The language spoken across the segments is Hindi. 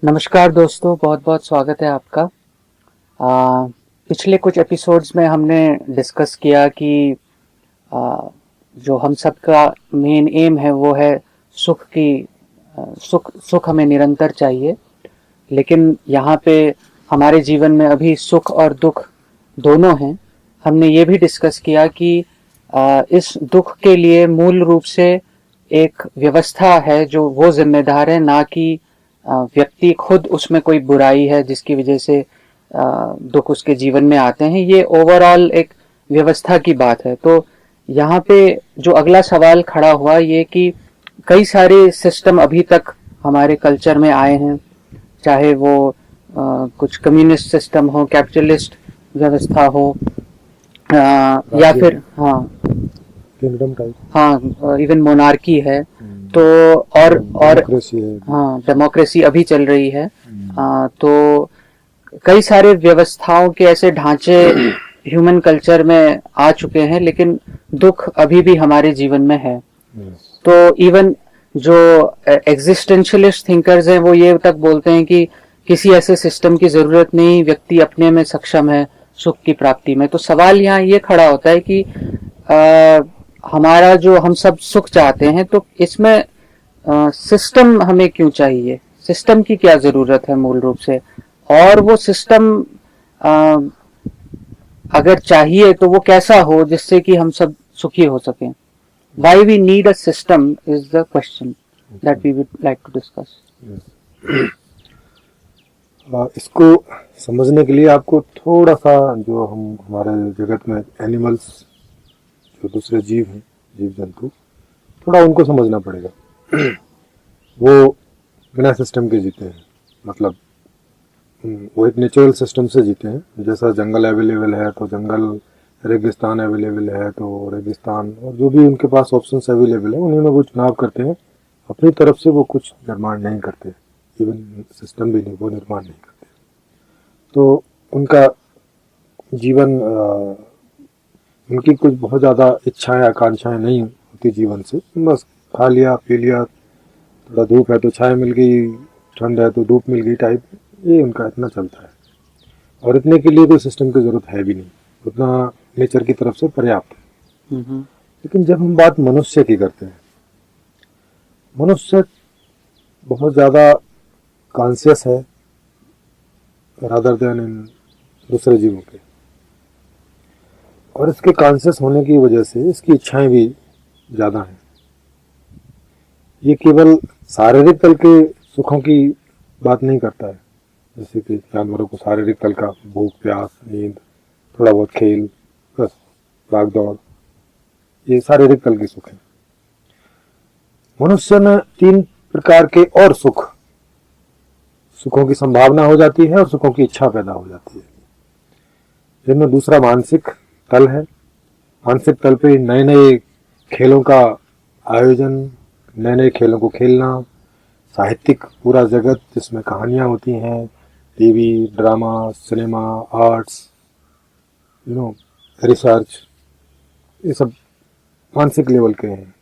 नमस्कार दोस्तों, बहुत बहुत स्वागत है आपका। पिछले कुछ एपिसोड्स में हमने डिस्कस किया कि जो हम सबका मेन एम है वो है सुख की सुख हमें निरंतर चाहिए। लेकिन यहाँ पे हमारे जीवन में अभी सुख और दुख दोनों हैं। हमने ये भी डिस्कस किया कि इस दुख के लिए मूल रूप से एक व्यवस्था है जो वो जिम्मेदार है, ना कि व्यक्ति खुद उसमें कोई बुराई है जिसकी वजह से दुख उसके जीवन में आते हैं। ये ओवरऑल एक व्यवस्था की बात है। तो यहाँ पे जो अगला सवाल खड़ा हुआ ये कि कई सारे सिस्टम अभी तक हमारे कल्चर में आए हैं, चाहे वो कुछ कम्युनिस्ट सिस्टम हो, कैपिटलिस्ट व्यवस्था हो, या फिर किंगडम टाइप, इवन मोनार्की है। तो और डेमोक्रेसी है। डेमोक्रेसी अभी चल रही है। तो कई सारे व्यवस्थाओं के ऐसे ढांचे ह्यूमन कल्चर में आ चुके हैं, लेकिन दुख अभी भी हमारे जीवन में है। तो इवन जो एग्जिस्टेंशियलिस्ट थिंकर्स हैं वो ये तक बोलते हैं कि किसी ऐसे सिस्टम की जरूरत नहीं, व्यक्ति अपने में सक्षम है सुख की प्राप्ति में। तो सवाल यहाँ ये खड़ा होता है कि हमारा जो हम सब सुख चाहते हैं, तो इसमें सिस्टम हमें क्यों चाहिए, सिस्टम की क्या जरूरत है मूल रूप से, और वो सिस्टम अगर चाहिए तो वो कैसा हो जिससे कि हम सब सुखी हो सकें। Why we need a system is the question that we would like to discuss. इसको समझने के लिए आपको थोड़ा सा जो हम हमारे जगत में एनिमल्स, जो दूसरे जीव हैं, जीव जंतु, थोड़ा उनको समझना पड़ेगा। वो बिना सिस्टम के जीते हैं, मतलब वो एक नेचुरल सिस्टम से जीते हैं। जैसा जंगल अवेलेबल है तो जंगल, रेगिस्तान अवेलेबल है तो रेगिस्तान, और जो भी उनके पास ऑप्शंस अवेलेबल है उन्हीं में वो चुनाव करते हैं। अपनी तरफ से वो कुछ निर्माण नहीं करते, इवन सिस्टम भी नहीं, वो निर्माण नहीं करते। तो उनका जीवन, उनकी कुछ बहुत ज़्यादा इच्छाएं आकांक्षाएं नहीं होती जीवन से। बस खा लिया पी लिया, थोड़ा धूप है तो छाया मिल गई, ठंड है तो धूप मिल गई टाइप, ये उनका इतना चलता है। और इतने के लिए कोई सिस्टम की ज़रूरत है भी नहीं, उतना नेचर की तरफ से पर्याप्त है। लेकिन जब हम बात मनुष्य की करते हैं, मनुष्य बहुत ज़्यादा कॉन्शियस है रादर देन इन दूसरे जीवों के, और इसके कॉन्शियस होने की वजह से इसकी इच्छाएं भी ज़्यादा हैं। ये केवल शारीरिक तल के सुखों की बात नहीं करता है, जैसे कि जानवरों को शारीरिक तल का भूख प्यास नींद थोड़ा बहुत खेल बस भाग दौड़, ये शारीरिक तल के सुख है। मनुष्य में 3 प्रकार के और सुखों की संभावना हो जाती है और सुखों की इच्छा पैदा हो जाती है, जिनमें दूसरा मानसिक तल है। मानसिक तल पे नए नए खेलों का आयोजन, नए नए खेलों को खेलना, साहित्यिक पूरा जगत जिसमें कहानियाँ होती हैं, TV drama cinema arts, research, ये सब मानसिक लेवल के हैं।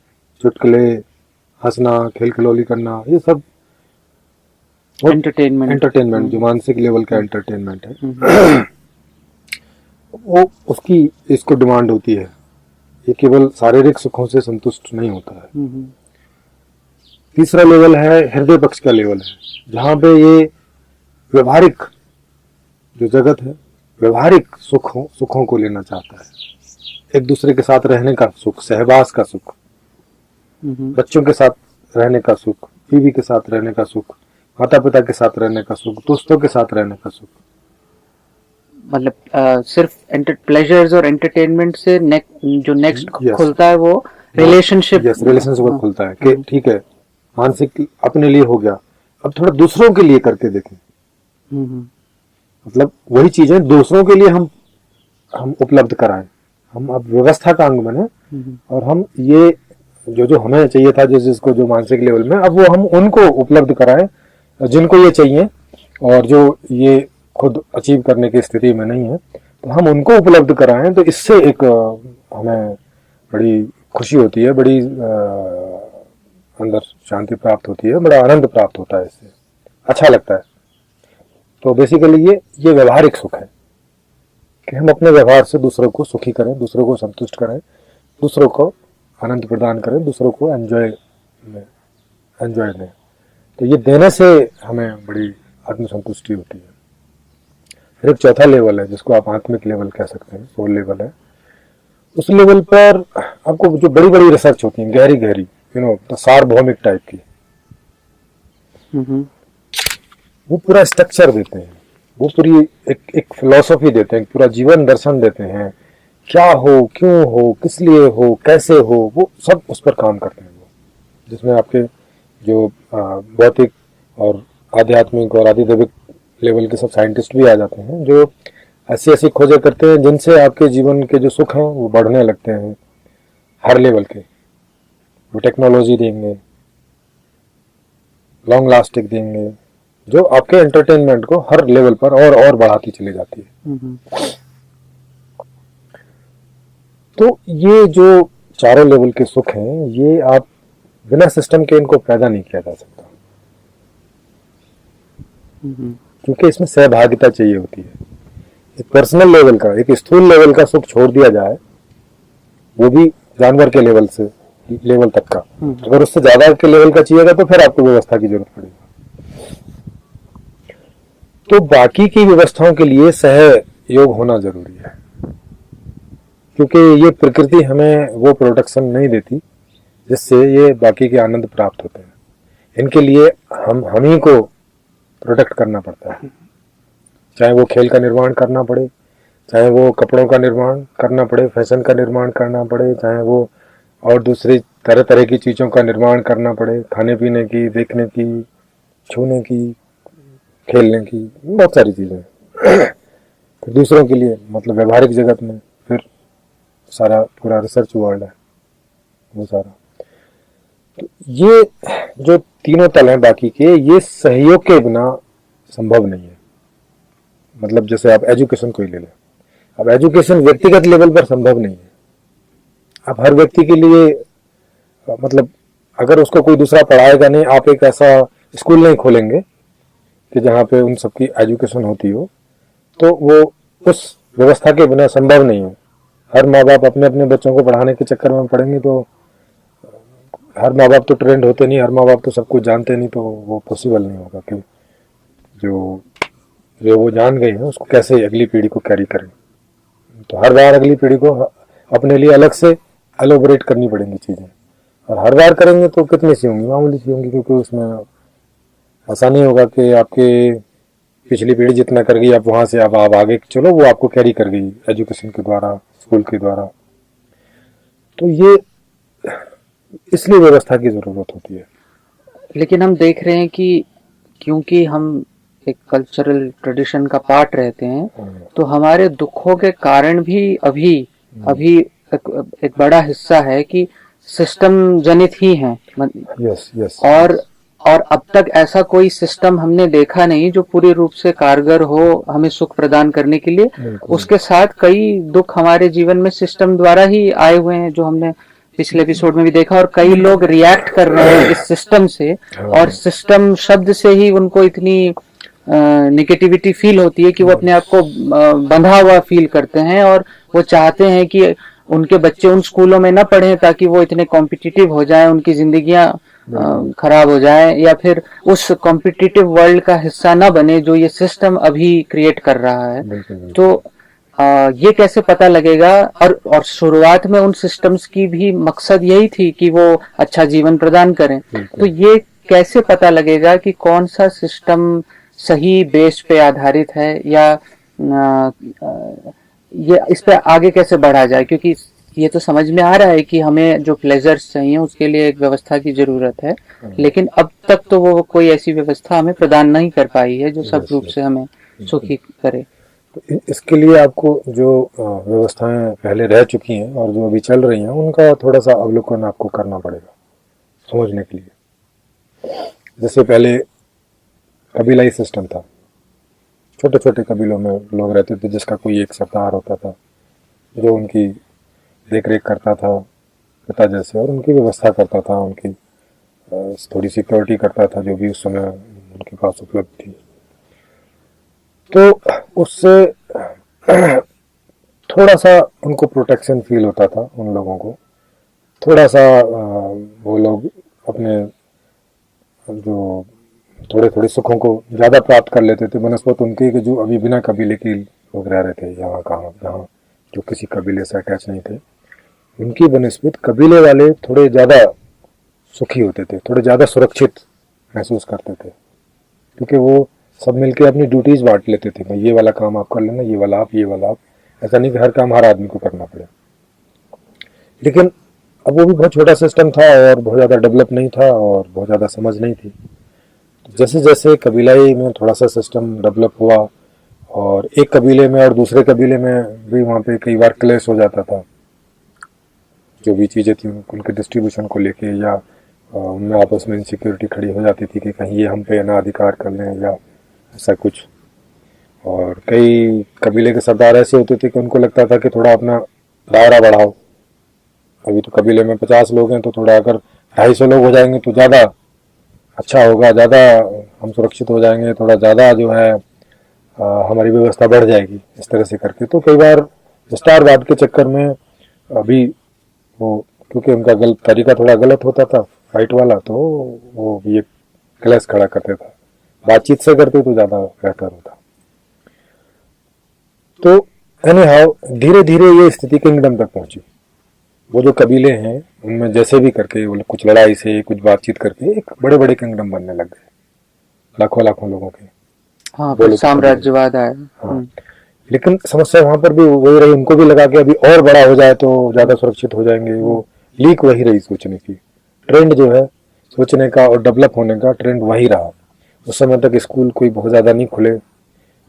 चुटकुले, हंसना, खेल खिलौली करना, ये सब एंटरटेनमेंट जो मानसिक लेवल का एंटरटेनमेंट है, वो उसकी इसको डिमांड होती है। ये केवल शारीरिक सुखों से संतुष्ट नहीं होता है। तीसरा लेवल है हृदय पक्ष का लेवल है, जहाँ पे ये व्यवहारिक जो जगत है, व्यवहारिक सुखों को लेना चाहता है। एक दूसरे के साथ रहने का सुख, सहवास का सुख, बच्चों के साथ रहने का सुख, बीवी के साथ रहने का सुख, माता पिता के साथ रहने का सुख, दोस्तों के साथ रहने का सुख। मतलब सिर्फ प्लेजर्स और एंटरटेनमेंट से जो नेक्स्ट खुलता है वो रिलेशनशिप खुलता है कि ठीक है, मानसिक अपने लिए हो गया, अब थोड़ा दूसरों के लिए करके देखें। मतलब वही चीजें दूसरों के लिए हम उपलब्ध कराएं, हम अब व्यवस्था का अंग बने, और हम ये जो हमें चाहिए था जिसको जो मानसिक लेवल में, अब वो हम उनको उपलब्ध कराएं जिनको ये चाहिए, और जो ये खुद अचीव करने की स्थिति में नहीं है तो हम उनको उपलब्ध कराएं। तो इससे एक हमें बड़ी खुशी होती है, बड़ी अंदर शांति प्राप्त होती है, बड़ा आनंद प्राप्त होता है, इससे अच्छा लगता है। तो बेसिकली ये व्यवहारिक सुख है कि हम अपने व्यवहार से दूसरों को सुखी करें, दूसरों को संतुष्ट करें, दूसरों को आनंद प्रदान करें, दूसरों को एंजॉय दें। तो ये देने से हमें बड़ी आत्मसंतुष्टि होती है। फिर एक चौथा लेवल है जिसको आप आत्मिक लेवल कह सकते हैं, सोल लेवल है। उस लेवल पर आपको जो बड़ी बड़ी रिसर्च होती है, गहरी गहरी, तो सार्वभौमिक टाइप की, वो पूरा स्ट्रक्चर देते हैं, वो पूरी एक फिलॉसफी देते हैं, पूरा जीवन दर्शन देते हैं, क्या हो, क्यों हो, किस लिए हो, कैसे हो, वो सब उस पर काम करते हैं वो, जिसमें आपके जो भौतिक और आध्यात्मिक और आधिदैविक लेवल के सब साइंटिस्ट भी आ जाते हैं, जो ऐसी ऐसी खोजें करते हैं जिनसे आपके जीवन के जो सुख हैं वो बढ़ने लगते हैं हर लेवल के। वो टेक्नोलॉजी देंगे, लॉन्ग लास्टिंग देंगे, जो आपके एंटरटेनमेंट को हर लेवल पर और बढ़ाती चली जाती है। तो ये जो चारों लेवल के सुख हैं, ये आप बिना सिस्टम के इनको पैदा नहीं किया जा सकता, क्योंकि इसमें सहभागिता चाहिए होती है। एक पर्सनल लेवल का, एक स्थूल लेवल का सुख छोड़ दिया जाए, वो भी जानवर के लेवल तक का, अगर उससे ज्यादा के लेवल का चाहिएगा तो फिर आपको व्यवस्था की जरूरत पड़ेगी। तो बाकी की व्यवस्थाओं के लिए सहयोग होना जरूरी है, क्योंकि ये प्रकृति हमें वो प्रोटेक्शन नहीं देती जिससे ये बाकी के आनंद प्राप्त होते हैं। इनके लिए हम ही को प्रोटेक्ट करना पड़ता है, चाहे वो खेल का निर्माण करना पड़े, चाहे वो कपड़ों का निर्माण करना पड़े, फैशन का निर्माण करना पड़े, चाहे वो और दूसरी तरह तरह की चीज़ों का निर्माण करना पड़े, खाने पीने की, देखने की, छूने की, खेलने की, बहुत सारी चीज़ें। फिर दूसरों के लिए मतलब व्यवहारिक जगत में फिर सारा पूरा रिसर्च वर्ल्ड है वो सारा। तो ये जो तीनों तल हैं बाकी के, ये सहयोग के बिना संभव नहीं है। मतलब जैसे आप एजुकेशन को ही ले लें, अब एजुकेशन व्यक्तिगत लेवल पर संभव नहीं है। अब हर व्यक्ति के लिए मतलब अगर उसको कोई दूसरा पढ़ाएगा नहीं, आप एक ऐसा स्कूल नहीं खोलेंगे कि जहाँ पे उन सबकी एजुकेशन होती हो, तो वो उस व्यवस्था के बिना संभव नहीं है। हर माँ बाप अपने अपने बच्चों को पढ़ाने के चक्कर में पढ़ेंगे तो हर माँ बाप तो ट्रेंड होते नहीं, हर माँ बाप तो सब कुछ जानते नहीं, तो वो पॉसिबल नहीं होगा कि जो वो जान गए हैं उसको कैसे अगली पीढ़ी को कैरी करें। तो हर बार अगली पीढ़ी को अपने लिए अलग से एलोबरेट करनी पड़ेंगी चीज़ें, और हर बार करेंगे तो कितनी सी होंगी, मामूली सी होंगी, क्योंकि उसमें ऐसा नहीं होगा कि आपके पिछली पीढ़ी जितना कर गई आप वहाँ से अब आप आगे चलो, वो आपको कैरी कर गई एजुकेशन के द्वारा, स्कूल के द्वारा। तो ये इसलिए व्यवस्था की जरूरत होती है। लेकिन हम देख रहे हैं कि क्योंकि हम एक कल्चरल ट्रेडिशन का पार्ट रहते हैं, तो हमारे दुखों के कारण भी अभी एक बड़ा हिस्सा है कि सिस्टम जनित ही है। यस। और अब तक ऐसा कोई सिस्टम हमने देखा नहीं जो पूरी रूप से कारगर हो हमें सुख प्रदान करने के लिए। उसके साथ कई दुख हमारे जीवन में सिस्टम द्वारा ही आए हुए हैं, जो हमने पिछले एपिसोड में भी देखा, और कई लोग रिएक्ट कर रहे हैं इस सिस्टम से, और सिस्टम शब्द से ही उनको इतनी नेगेटिविटी फील होती है कि वो अपने आप को बंधा हुआ फील करते हैं, और वो चाहते हैं कि उनके बच्चे उन स्कूलों में न पढ़ें ताकि वो इतने कॉम्पिटिटिव हो जाएं, उनकी जिंदगियां खराब हो जाएं, या फिर उस कॉम्पिटिटिव वर्ल्ड का हिस्सा न बने जो ये सिस्टम अभी क्रिएट कर रहा है। तो ये कैसे पता लगेगा? और शुरुआत में उन सिस्टम्स की भी मकसद यही थी कि वो अच्छा जीवन प्रदान करें। तो ये कैसे पता लगेगा कि कौन सा सिस्टम सही बेस पे आधारित है, या ये इस पे आगे कैसे बढ़ा जाए? क्योंकि ये तो समझ में आ रहा है कि हमें जो प्लेजर्स चाहिए उसके लिए एक व्यवस्था की जरूरत है, लेकिन अब तक तो वो कोई ऐसी व्यवस्था हमें प्रदान नहीं कर पाई है जो सब रूप से हमें सुखी करे। तो इसके लिए आपको जो व्यवस्थाएं पहले रह चुकी हैं और जो अभी चल रही हैं उनका थोड़ा सा अवलोकन आपको करना पड़ेगा समझने के लिए। जैसे पहले कबीलाई सिस्टम था, छोटे छोटे कबीलों में लोग रहते थे, जिसका कोई एक सरदार होता था जो उनकी देख रेख करता था पिता जैसे, और उनकी व्यवस्था करता था, उनकी थोड़ी सिक्योरिटी करता था जो भी उस समय उनके पास उपलब्ध थी। तो उससे थोड़ा सा उनको प्रोटेक्शन फील होता था, उन लोगों को थोड़ा सा वो लोग अपने जो थोड़े थोड़े सुखों को ज़्यादा प्राप्त कर लेते थे बनस्पत उनके के जो अभी बिना कबीले के लोग रह रहे थे यहाँ कहाँ जहाँ जो किसी कबीले से अटैच नहीं थे, उनकी बनस्पत कबीले वाले थोड़े ज़्यादा सुखी होते थे, थोड़े ज़्यादा सुरक्षित महसूस करते थे, क्योंकि वो सब मिलके अपनी ड्यूटीज़ बांट लेते थे, भाई ये वाला काम आप कर लेना, ये वाला आप, ये वाला आप। ऐसा नहीं कि हर काम हर आदमी को करना पड़े। लेकिन अब वो भी बहुत छोटा सिस्टम था और बहुत ज़्यादा डेवलप नहीं था और बहुत ज़्यादा समझ नहीं थी। तो जैसे जैसे कबीलाई में थोड़ा सा सिस्टम डेवलप हुआ और एक कबीले में और दूसरे कबीले में भी वहाँ पे कई बार क्लेश हो जाता था, जो भी चीज़ें थी उनके डिस्ट्रीब्यूशन को लेके, या उनमें आपस में इनसिक्योरिटी खड़ी हो जाती थी कि कहीं ये हम पे अनाधिकार कर लें या ऐसा कुछ। और कई कबीले के सरदार ऐसे होते थे कि उनको लगता था कि थोड़ा अपना दायरा बढ़ाओ, अभी तो कबीले में 50 लोग हैं तो थोड़ा अगर 250 लोग हो जाएंगे तो ज़्यादा अच्छा होगा, ज़्यादा हम सुरक्षित हो जाएंगे, थोड़ा ज़्यादा जो है हमारी व्यवस्था बढ़ जाएगी, इस तरह से करके। तो कई बार विस्तारवाद के चक्कर में अभी वो, क्योंकि उनका गलत तरीका थोड़ा गलत होता था फाइट वाला, तो वो भी एक क्लैश खड़ा करते था। बातचीत से करते तो ज़्यादा बेहतर होता। तो एनी हाउ धीरे धीरे ये स्थिति किंगडम तक पहुंची। वो जो कबीले हैं उनमें जैसे भी करके कुछ लड़ाई से कुछ बातचीत करके एक बड़े बड़े किंगडम बनने लग गए, लाखों लाखों लोगों के। हाँ, फिर साम्राज्यवाद आया। हाँ, लेकिन समस्या वहां पर भी वही रही, उनको भी लगा कि अभी और बड़ा हो जाए तो ज्यादा सुरक्षित हो जाएंगे। वो लीक वही रही सोचने की, ट्रेंड जो है सोचने का और डेवलप होने का ट्रेंड वही रहा। उस समय तक स्कूल कोई बहुत ज्यादा नहीं खुले,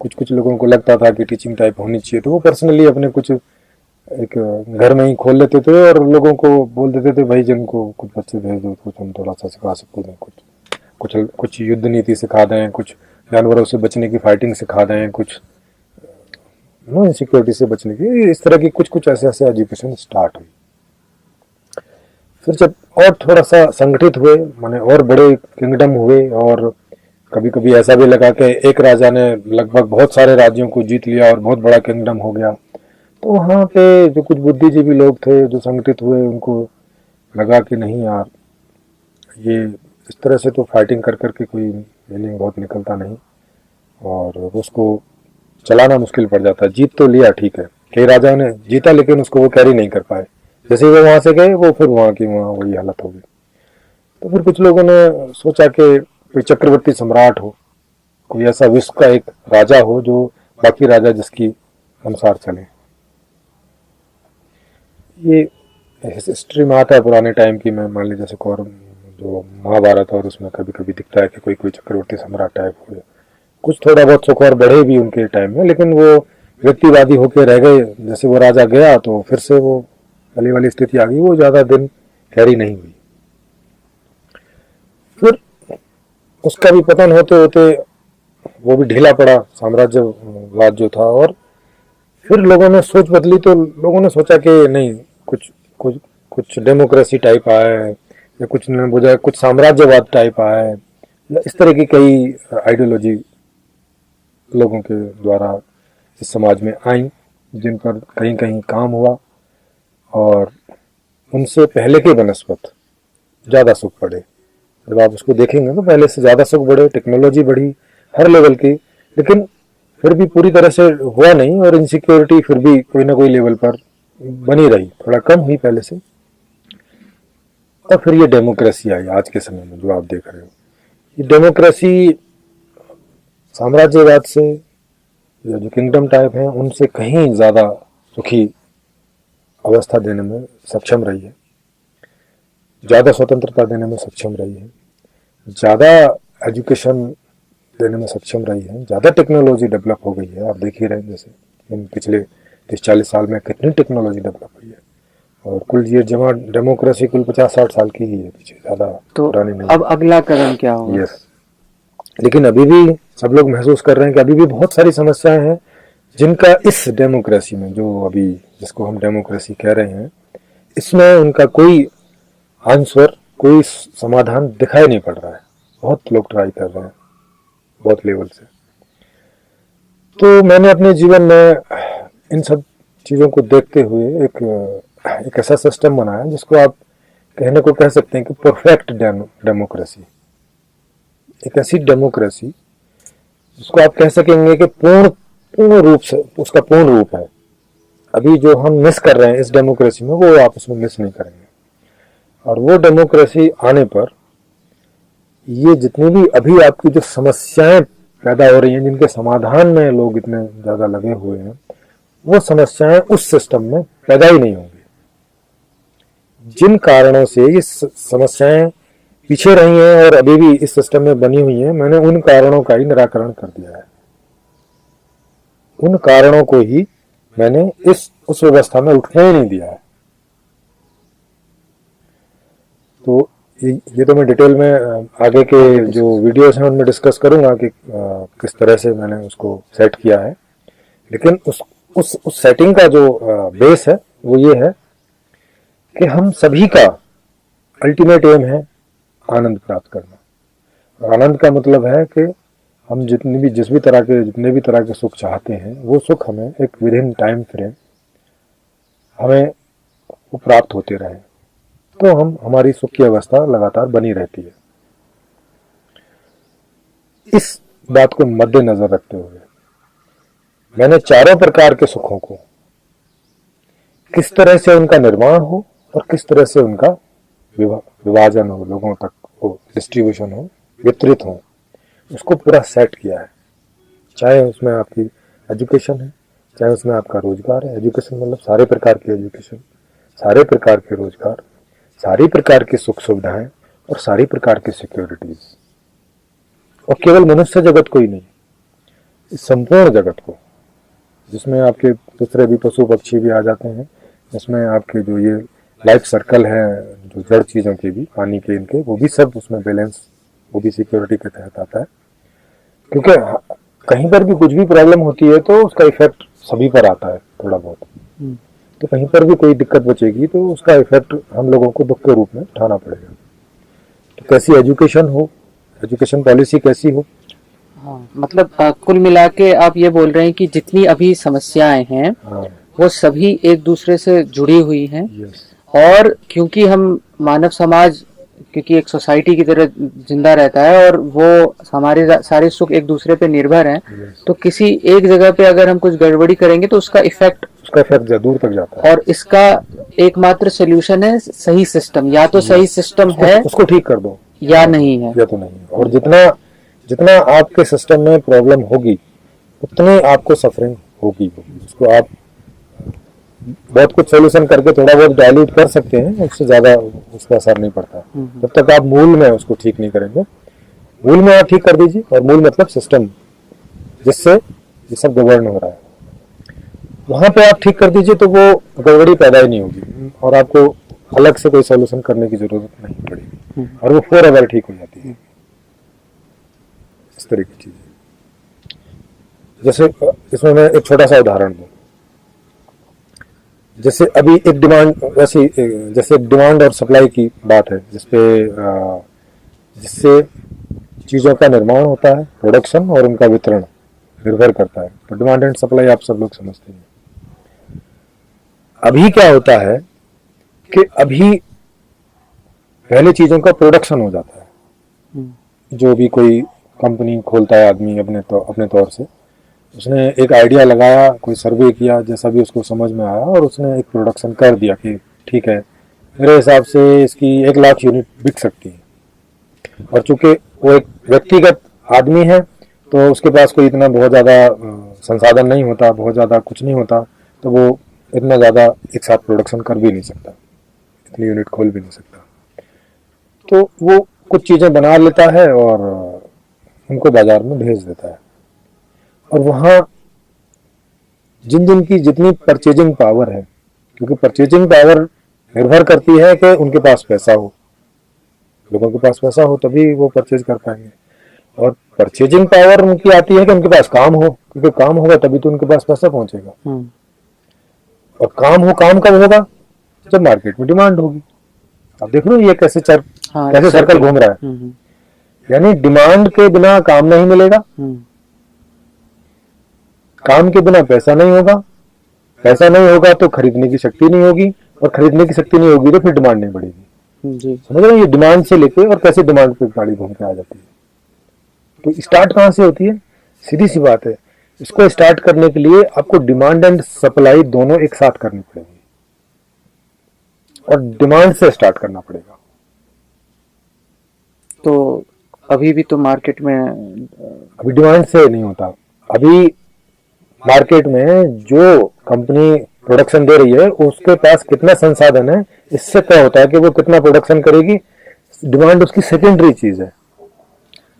कुछ कुछ लोगों को लगता था कि टीचिंग टाइप होनी चाहिए, तो वो पर्सनली अपने कुछ एक घर में ही खोल लेते थे और लोगों को बोल देते थे भाई जिनको कुछ बच्चे भेज दो, कुछ हम थोड़ा सा सिखा सकते हैं, कुछ कुछ कुछ युद्ध नीति सिखा दें, कुछ जानवरों से बचने की फाइटिंग सिखा दें, कुछ नो इनसिक्योरिटी से बचने की, इस तरह की कुछ कुछ ऐसे ऐसे एजुकेशन स्टार्ट हुई। फिर जब और थोड़ा सा संगठित हुए, माने और बड़े किंगडम हुए, और कभी कभी ऐसा भी लगा कि एक राजा ने लगभग बहुत सारे राज्यों को जीत लिया और बहुत बड़ा किंगडम हो गया, तो वहाँ पे जो कुछ बुद्धिजीवी लोग थे जो संगठित हुए, उनको लगा कि नहीं यार, ये इस तरह से तो फाइटिंग कर करके कोई मीनिंग बहुत निकलता नहीं और उसको चलाना मुश्किल पड़ जाता। जीत तो लिया ठीक है, कई राजाओं ने जीता, लेकिन उसको वो कैरी नहीं कर पाए। जैसे वो वहां से गए वो फिर वहां की वहां वही हालत हो गई। तो फिर कुछ लोगों ने सोचा कि कोई चक्रवर्ती सम्राट हो, कोई ऐसा विश्व का एक राजा हो जो बाकी राजा जिसकी अनुसार चले। ये हिस्ट्री में आता है पुराने टाइम की में, मान लीजिए जैसे कौरव जो महाभारत, और उसमें कभी कभी दिखता है कि कोई कोई चक्रवर्ती सम्राट टाइप हो, कुछ थोड़ा बहुत सुख और बढ़े भी उनके टाइम में, लेकिन वो व्यक्तिवादी होकर रह गए। जैसे वो राजा गया तो फिर से वो पहली वाली स्थिति आ गई, वो ज्यादा दिन कैरी नहीं हुई। फिर उसका भी पतन होते होते वो भी ढीला पड़ा साम्राज्यवाद जो था, और फिर लोगों ने सोच बदली। तो लोगों ने सोचा कि नहीं, कुछ कुछ कुछ डेमोक्रेसी टाइप आए, या कुछ न बुझा कुछ साम्राज्यवाद टाइप आए, इस तरह की कई आइडियोलॉजी लोगों के द्वारा इस समाज में आई, जिन पर कहीं कहीं काम हुआ और उनसे पहले के बनस्पत ज़्यादा सुख बढ़े। जब आप उसको देखेंगे तो पहले से ज़्यादा सुख बढ़े, टेक्नोलॉजी बढ़ी हर लेवल की, लेकिन फिर भी पूरी तरह से हुआ नहीं, और इनसिक्योरिटी फिर भी कोई ना कोई लेवल पर बनी रही, थोड़ा कम हुई पहले से। और फिर ये डेमोक्रेसी आई आज के समय में जो आप देख रहे हो। ये डेमोक्रेसी साम्राज्यवाद से, या जो किंगडम टाइप है, उनसे कहीं ज़्यादा सुखी अवस्था देने में सक्षम रही है, ज़्यादा स्वतंत्रता देने में सक्षम रही है, ज़्यादा एजुकेशन देने में सक्षम रही है, ज़्यादा टेक्नोलॉजी डेवलप हो गई है। आप देख ही रहे हैं जैसे इन पिछले 30-40 साल में कितनी टेक्नोलॉजी डेवलप हुई है, और कुल ये जमा डेमोक्रेसी कुल 50-60 साल की ही है पीछे, ज़्यादा पुरानी नहीं। अब अगला कदम क्या होगा? यस, लेकिन अभी भी सब लोग महसूस कर रहे हैं कि अभी भी बहुत सारी समस्याएं हैं जिनका इस डेमोक्रेसी में, जो अभी जिसको हम डेमोक्रेसी कह रहे हैं, इसमें उनका कोई आंसर, कोई समाधान दिखाई नहीं पड़ रहा है। बहुत लोग ट्राई कर रहे हैं बहुत लेवल से। तो मैंने अपने जीवन में इन सब चीज़ों को देखते हुए एक ऐसा सिस्टम बनाया जिसको आप कहने को कह सकते हैं कि परफेक्ट डेमोक्रेसी। एक ऐसी डेमोक्रेसी जिसको आप कह सकेंगे कि पूर्ण रूप से उसका पूर्ण रूप है। अभी जो हम मिस कर रहे हैं इस डेमोक्रेसी में, वो आप उसमें मिस नहीं करेंगे। और वो डेमोक्रेसी आने पर ये जितनी भी अभी आपकी जो समस्याएं पैदा हो रही हैं, जिनके समाधान में लोग इतने ज्यादा लगे हुए हैं, वो समस्याएं उस सिस्टम में पैदा ही नहीं होंगी। जिन कारणों से ये समस्याएं पीछे रही हैं और अभी भी इस सिस्टम में बनी हुई हैं, मैंने उन कारणों का ही निराकरण कर दिया है। उन कारणों को ही मैंने उस व्यवस्था में उठने ही नहीं दिया है। तो ये तो मैं डिटेल में आगे के जो वीडियोस हैं उनमें डिस्कस करूंगा कि किस तरह से मैंने उसको सेट किया है। लेकिन उस सेटिंग का जो बेस है वो ये है कि हम सभी का अल्टीमेट एम है आनंद प्राप्त करना। और आनंद का मतलब है कि हम जितने भी तरह के सुख चाहते हैं, वो सुख हमें एक विद इन टाइम फ्रेम हमें वो प्राप्त होते रहे, तो हमारी सुख की अवस्था लगातार बनी रहती है। इस बात को मद्देनजर रखते हुए मैंने चारों प्रकार के सुखों को किस तरह से उनका निर्माण हो और किस तरह से उनका विभाजन हो, लोगों तक हो, डिस्ट्रीब्यूशन हो, वितरित हो, उसको पूरा सेट किया है। चाहे उसमें आपकी एजुकेशन है, चाहे उसमें आपका रोजगार है। एजुकेशन मतलब सारे प्रकार की एजुकेशन, सारे प्रकार के रोजगार, सारी प्रकार की सुख सुविधाएं और सारी प्रकार की सिक्योरिटीज। और केवल मनुष्य जगत को ही नहीं, इस संपूर्ण जगत को, जिसमें आपके दूसरे भी पशु पक्षी भी आ जाते हैं, जिसमें आपके जो ये लाइफ सर्कल है, जो जड़ चीजों के भी, पानी के, इनके, वो भी सब उसमें बैलेंस, वो भी सिक्योरिटी के तहत आता है। क्योंकि कहीं पर भी कुछ भी प्रॉब्लम होती है तो उसका इफेक्ट सभी पर आता है थोड़ा बहुत। तो कहीं पर भी कोई दिक्कत बचेगी तो उसका इफेक्ट हम लोगों को दुख के रूप में उठाना पड़ेगा। तो कैसी एजुकेशन हो, एजुकेशन पॉलिसी कैसी हो। हाँ, मतलब कुल मिला के आप ये बोल रहे हैं कि जितनी अभी समस्याएं हैं, हाँ, वो सभी एक दूसरे से जुड़ी हुई हैं। यस, और क्योंकि हम मानव समाज, क्योंकि एक सोसाइटी की तरह जिंदा रहता है और वो हमारे सारे सुख एक दूसरे पे निर्भर हैं, यस। तो किसी एक जगह पे अगर हम कुछ गड़बड़ी करेंगे तो उसका इफेक्ट दूर तक जाता है। और इसका एकमात्र सोल्यूशन है सही सिस्टम। या तो सही सिस्टम है, उसको ठीक कर दो, या नहीं है, या तो नहीं है। और जितना आपके सिस्टम में प्रॉब्लम होगी, उतने आपको सफरिंग होगी। उसको आप बहुत कुछ सोल्यूशन करके थोड़ा बहुत डायल्यूट कर सकते हैं, उससे ज्यादा उसका असर नहीं पड़ता जब तक आप मूल में उसको ठीक नहीं करेंगे। मूल में आप ठीक कर दीजिए, और मूल मतलब सिस्टम जिससे ये सब गवर्न हो रहा है, वहां पे आप ठीक कर दीजिए तो वो गड़बड़ी पैदा ही नहीं होगी और आपको अलग से कोई सोल्यूशन करने की जरूरत नहीं पड़ेगी, और वो फॉर एवर ठीक हो जाती है। इस तरह की चीजें, जैसे इसमें मैं एक छोटा सा उदाहरण दूं। जैसे अभी एक जैसे डिमांड और सप्लाई की बात है, जिससे चीजों का निर्माण होता है, प्रोडक्शन और उनका वितरण निर्भर करता है। तो डिमांड एंड सप्लाई आप सब लोग समझते हैं। अभी क्या होता है कि अभी पहले चीजों का प्रोडक्शन हो जाता है। जो भी कोई कंपनी खोलता है आदमी अपने तौर से, उसने एक आइडिया लगाया, कोई सर्वे किया, जैसा भी उसको समझ में आया, और उसने एक प्रोडक्शन कर दिया कि ठीक है, मेरे हिसाब से इसकी 1 लाख यूनिट बिक सकती है। और चूंकि वो एक व्यक्तिगत आदमी है तो उसके पास कोई इतना बहुत ज़्यादा संसाधन नहीं होता, बहुत ज़्यादा कुछ नहीं होता, तो वो इतना ज़्यादा एक साथ प्रोडक्शन कर भी नहीं सकता, इतनी यूनिट खोल भी नहीं सकता। तो वो कुछ चीज़ें बना लेता है और उनको बाजार में भेज देता है। और वहाँ जिन की जितनी परचेजिंग पावर है, क्योंकि परचेजिंग पावर निर्भर करती है कि उनके पास पैसा हो, लोगों के पास पैसा हो तभी वो परचेज कर पाएंगे। और परचेजिंग पावर उनकी आती है कि उनके पास काम हो, क्योंकि काम होगा तभी तो उनके पास पैसा पहुंचेगा। और काम कब होगा? जब मार्केट में डिमांड होगी। आप देख लो ये कैसे सर्कल घूम रहा है। यानी डिमांड के बिना काम नहीं मिलेगा, काम के बिना पैसा नहीं होगा, पैसा नहीं होगा तो खरीदने की शक्ति नहीं होगी, और खरीदने की शक्ति नहीं होगी तो फिर डिमांड नहीं बढ़ेगी। जी। समझ रहे हैं, ये डिमांड से लेके और कैसे डिमांड पे गाड़ी घूम के आ जाती है। तो स्टार्ट कहाँ से होती है? सीधी सी बात है, इसको स्टार्ट करने के लिए आपको डिमांड एंड सप्लाई दोनों एक साथ करनी पड़ेगी, और डिमांड से स्टार्ट करना पड़ेगा। तो अभी भी तो मार्केट में अभी डिमांड से नहीं होता। अभी मार्केट में जो कंपनी प्रोडक्शन दे रही है उसके पास कितना संसाधन है, इससे तय होता है कि वो कितना प्रोडक्शन करेगी। डिमांड उसकी सेकेंडरी चीज है।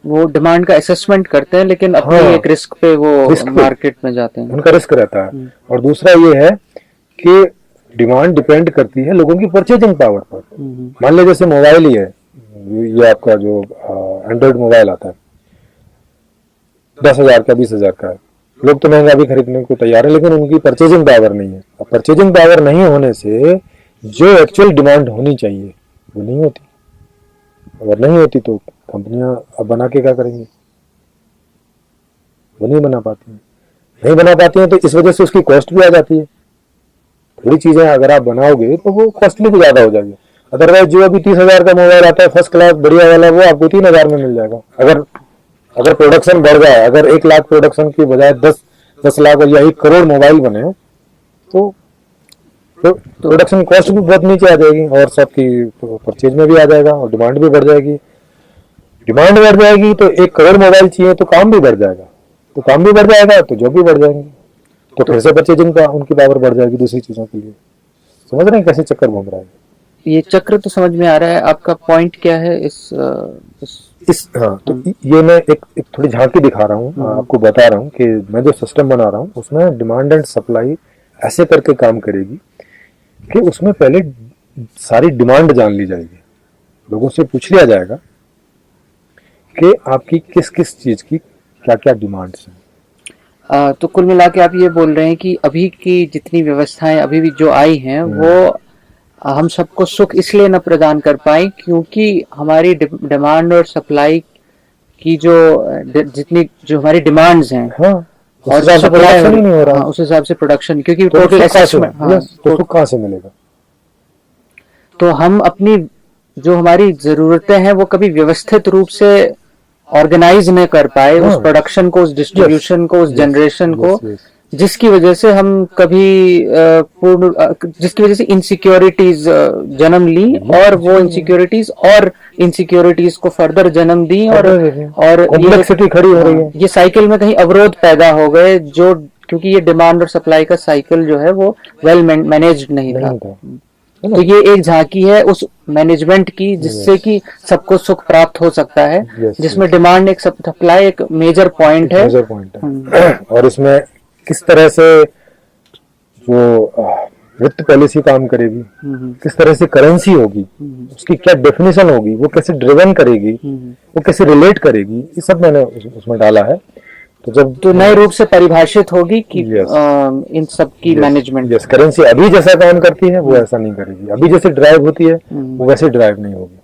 वो डिमांड का असेसमेंट करते हैं, लेकिन अपनी एक रिस्क पे वो मार्केट में जाते हैं, उनका रिस्क रहता है। और दूसरा ये है कि डिमांड डिपेंड करती है लोगों की परचेजिंग पावर पर। मान लीजिए जैसे मोबाइल ही है, ये आपका जो एंड्रॉइड मोबाइल आता है 10,000 का 20,000 का है, लोग तो महंगा भी खरीदने को तैयार है, लेकिन उनकी परचेजिंग पावर नहीं है। अब परचेजिंग पावर नहीं होने से जो एक्चुअल डिमांड होनी चाहिए वो नहीं होती। अगर नहीं होती तो कंपनियां अब बना के क्या करेंगी? वो नहीं बना पाती हैं। नहीं बना पाती हैं तो इस वजह से उसकी कॉस्ट भी आ जाती है। थोड़ी चीजें अगर आप बनाओगे तो वो कॉस्टली भी ज्यादा हो जाएगी। अदरवाइज जो अभी 30,000 का मोबाइल आता है फर्स्ट क्लास बढ़िया वाला, वो आपको 3,000 में मिल जाएगा। अगर प्रोडक्शन बढ़ जाए, अगर 1 लाख प्रोडक्शन की बजाय 10 लाख या 1 करोड़ मोबाइल बने तो प्रोडक्शन कॉस्ट भी बहुत नीचे आ जाएगी, और सबकी परचेज में भी आ जाएगा, और डिमांड भी बढ़ जाएगी। डिमांड बढ़ जाएगी तो 1 करोड़ मोबाइल चाहिए तो काम भी बढ़ जाएगा, तो काम भी बढ़ जाएगा तो जॉब भी बढ़ जाएंगे, तो फिर से परचेजिंग का उनकी पावर बढ़ जाएगी दूसरी चीजों के लिए। समझ रहे हैं कैसे चक्कर घूम रहा है? ये चक्र तो समझ में आ रहा है। आपका पॉइंट क्या है इस हाँ, तो ये मैं एक थोड़ी झांकी दिखा रहा हूँ, आपको बता रहा हूँ कि मैं जो सिस्टम बना रहा हूँ उसमें डिमांड एंड सप्लाई ऐसे करके काम करेगी कि उसमें पहले सारी डिमांड जान ली जाएगी। लोगों से पूछ लिया जाएगा कि आपकी किस किस चीज की क्या क्या डिमांड्स हैं। तो कुल मिला के आप ये बोल रहे हैं कि अभी की जितनी व्यवस्थाएं अभी भी जो आई हैं वो हम सबको सुख इसलिए न प्रदान कर पाए क्योंकि हमारी डिमांड और सप्लाई की जो हमारी डिमांड्स हैं, हाँ, और सप्लाई नहीं हो रहा, उस हिसाब से प्रोडक्शन, क्योंकि टोटल असेसमेंट, तो सुख कहाँ से मिलेगा? तो हम अपनी जो हमारी जरूरतें हैं वो कभी व्यवस्थित रूप से ऑर्गेनाइज नहीं कर पाए, उस प्रोडक्शन को, उस डिस्ट्रीब्यूशन को, उस जनरेशन को, जिसकी वजह से हम कभी जिसकी वजह से इनसिक्योरिटीज जन्म ली, और वो इनसिक्योरिटीज को फर्दर जन्म दी, और कॉम्प्लेक्सिटी खड़ी हो रही है। ये साइकिल में कहीं अवरोध पैदा हो गए, जो क्योंकि ये डिमांड और सप्लाई का साइकिल जो है वो वेल मैनेज्ड नहीं था। तो ये एक झांकी है उस मैनेजमेंट की जिससे कि सबको सुख प्राप्त हो सकता है, जिसमें डिमांड एक सप्लाई एक मेजर पॉइंट है। और इसमें किस तरह से जो वित्त पॉलिसी काम करेगी, किस तरह से करेंसी होगी, उसकी क्या डेफिनेशन होगी, वो कैसे ड्रिवन करेगी, वो कैसे रिलेट करेगी, ये सब मैंने उसमें डाला है। तो जब तो नए रूप से परिभाषित होगी कि इन सब की मैनेजमेंट। यस, करेंसी अभी जैसा काम करती है वो ऐसा नहीं करेगी, अभी जैसे ड्राइव होती है वो वैसे ड्राइव नहीं होगी।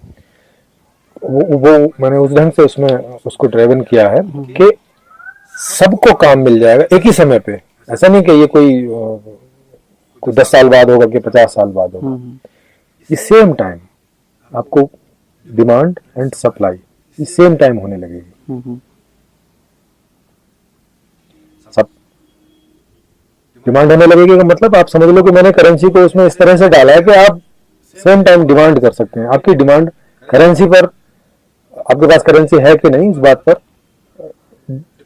वो मैंने उस ढंग से उसमें उसको ड्राइवन किया है कि सबको काम मिल जाएगा एक ही समय पे। ऐसा नहीं कि ये कोई 10 साल बाद होगा कि 50 साल बाद होगा। ये सेम टाइम आपको डिमांड एंड सप्लाई ये सेम टाइम होने लगेगी। सब डिमांड होने लगेगी का मतलब आप समझ लो कि मैंने करेंसी को उसमें इस तरह से डाला है कि आप सेम टाइम डिमांड कर सकते हैं। आपकी डिमांड करेंसी पर, आपके पास करेंसी है कि नहीं इस बात पर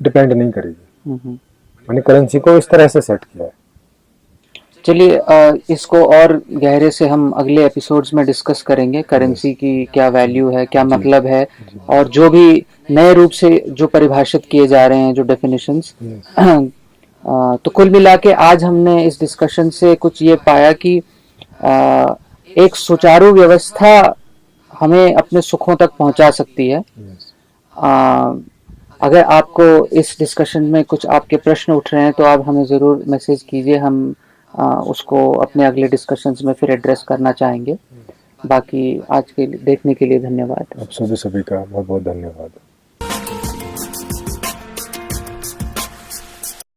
डिपेंड नहीं करेगी। मैंने करेंसी को इस तरह से सेट किया है। चलिए इसको और गहरे से हम अगले एपिसोड्स में डिस्कस करेंगे, करेंसी की क्या वैल्यू है, क्या मतलब है, और जो भी नए रूप से जो परिभाषित किए जा रहे हैं जो डेफिनेशंस। तो कुल मिला के आज हमने इस डिस्कशन से कुछ ये पाया कि एक सुचारू व्यवस्था हमें अपने सुखों तक पहुंचा सकती है। अगर आपको इस डिस्कशन में कुछ आपके प्रश्न उठ रहे हैं तो आप हमें ज़रूर मैसेज कीजिए, हम उसको अपने अगले डिस्कशंस में फिर एड्रेस करना चाहेंगे। बाकी आज के देखने के लिए धन्यवाद। आप सभी का बहुत बहुत धन्यवाद।